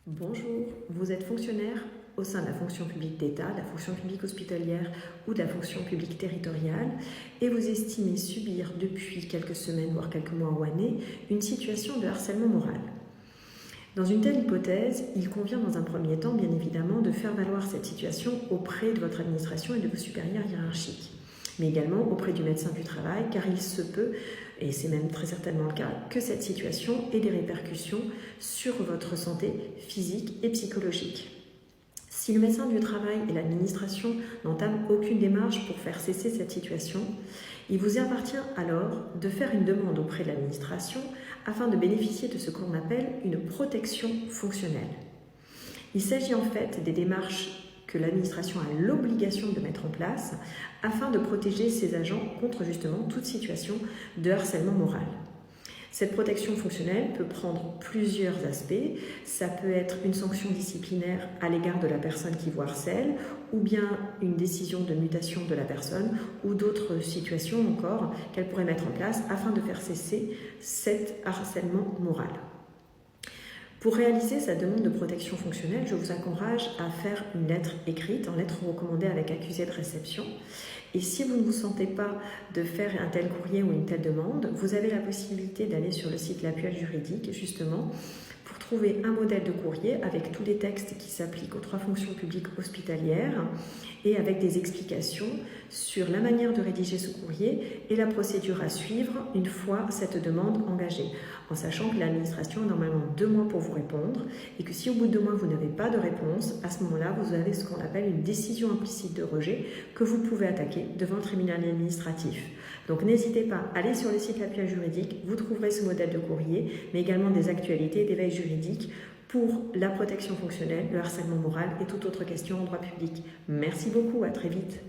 Bonjour, vous êtes fonctionnaire au sein de la fonction publique d'État, de la fonction publique hospitalière ou de la fonction publique territoriale et vous estimez subir depuis quelques semaines, voire quelques mois ou années, une situation de harcèlement moral. Dans une telle hypothèse, il convient dans un premier temps, bien évidemment, de faire valoir cette situation auprès de votre administration et de vos supérieurs hiérarchiques, mais également auprès du médecin du travail, car il se peut, et c'est même très certainement le cas, que cette situation ait des répercussions sur votre santé physique et psychologique. Si le médecin du travail et l'administration n'entament aucune démarche pour faire cesser cette situation, il vous appartient alors de faire une demande auprès de l'administration afin de bénéficier de ce qu'on appelle une protection fonctionnelle. Il s'agit en fait des démarches que l'administration a l'obligation de mettre en place afin de protéger ses agents contre justement toute situation de harcèlement moral. Cette protection fonctionnelle peut prendre plusieurs aspects. Ça peut être une sanction disciplinaire à l'égard de la personne qui vous harcèle, ou bien une décision de mutation de la personne, ou d'autres situations encore qu'elle pourrait mettre en place afin de faire cesser cet harcèlement moral. Pour réaliser sa demande de protection fonctionnelle, je vous encourage à faire une lettre écrite, en lettre recommandée avec accusé de réception. Et si vous ne vous sentez pas de faire un tel courrier ou une telle demande, vous avez la possibilité d'aller sur le site L'Appel juridique, justement, pour trouver un modèle de courrier avec tous les textes qui s'appliquent aux 3 fonctions publiques hospitalières et avec des explications sur la manière de rédiger ce courrier et la procédure à suivre une fois cette demande engagée, en sachant que l'administration a normalement 2 mois pour vous répondre et que si au bout de 2 mois vous n'avez pas de réponse, à ce moment-là vous avez ce qu'on appelle une décision implicite de rejet que vous pouvez attaquer devant le tribunal administratif. Donc n'hésitez pas, allez sur le site L'Appel juridique, vous trouverez ce modèle de courrier, mais également des actualités, des veilles juridiques pour la protection fonctionnelle, le harcèlement moral et toute autre question en droit public. Merci beaucoup, à très vite.